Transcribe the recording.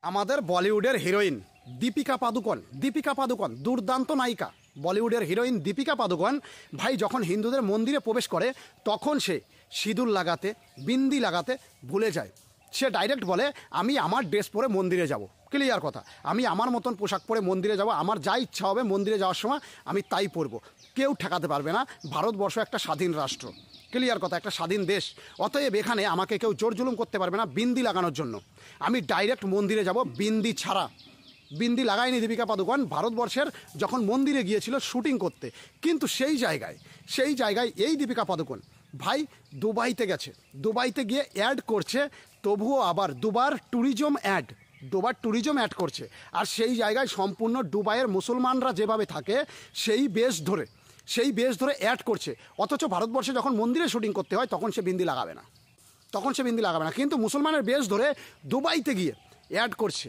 আমাদের বলিউডের হিরোইন দীপিকা পাদুকোন দুর্দান্ত নায়িকা। বলিউডের হিরোইন দীপিকা পাদুকোন ভাই যখন হিন্দুদের মন্দিরে প্রবেশ করে তখন সে সিঁদুর লাগাতে বিন্দি লাগাতে ভুলে যায়। সে ডাইরেক্ট বলে আমি আমার ড্রেস পরে মন্দিরে যাব। ক্লিয়ার কথা, আমি আমার মতন পোশাক পরে মন্দিরে যাব, আমার যা ইচ্ছা হবে মন্দিরে যাওয়ার সময় আমি তাই পরবো, কেউ ঠেকাতে পারবে না। ভারতবর্ষ একটা স্বাধীন রাষ্ট্র, ক্লিয়ার কথা, একটা স্বাধীন দেশ। অতএব এখানে আমাকে কেউ জোর জুলুম করতে পারবে না বিন্দি লাগানোর জন্য। আমি ডাইরেক্ট মন্দিরে যাব বিন্দি ছাড়া। বিন্দি লাগায়নি দীপিকা পাদুকোন ভারতবর্ষের যখন মন্দিরে গিয়েছিল শুটিং করতে, কিন্তু সেই জায়গায় এই দীপিকা পাদুকোন ভাই দুবাইতে গেছে, দুবাইতে গিয়ে অ্যাড করছে, তবুও আবার দুবার ট্যুরিজম অ্যাড করছে। আর সেই জায়গায় সম্পূর্ণ দুবাইয়ের মুসলমানরা যেভাবে থাকে সেই বেশ ধরে অ্যাড করছে। অথচ ভারতবর্ষে যখন মন্দিরে শুটিং করতে হয় তখন সে বিন্দি লাগাবে না, কিন্তু মুসলমানের বেশ ধরে দুবাইতে গিয়ে অ্যাড করছে।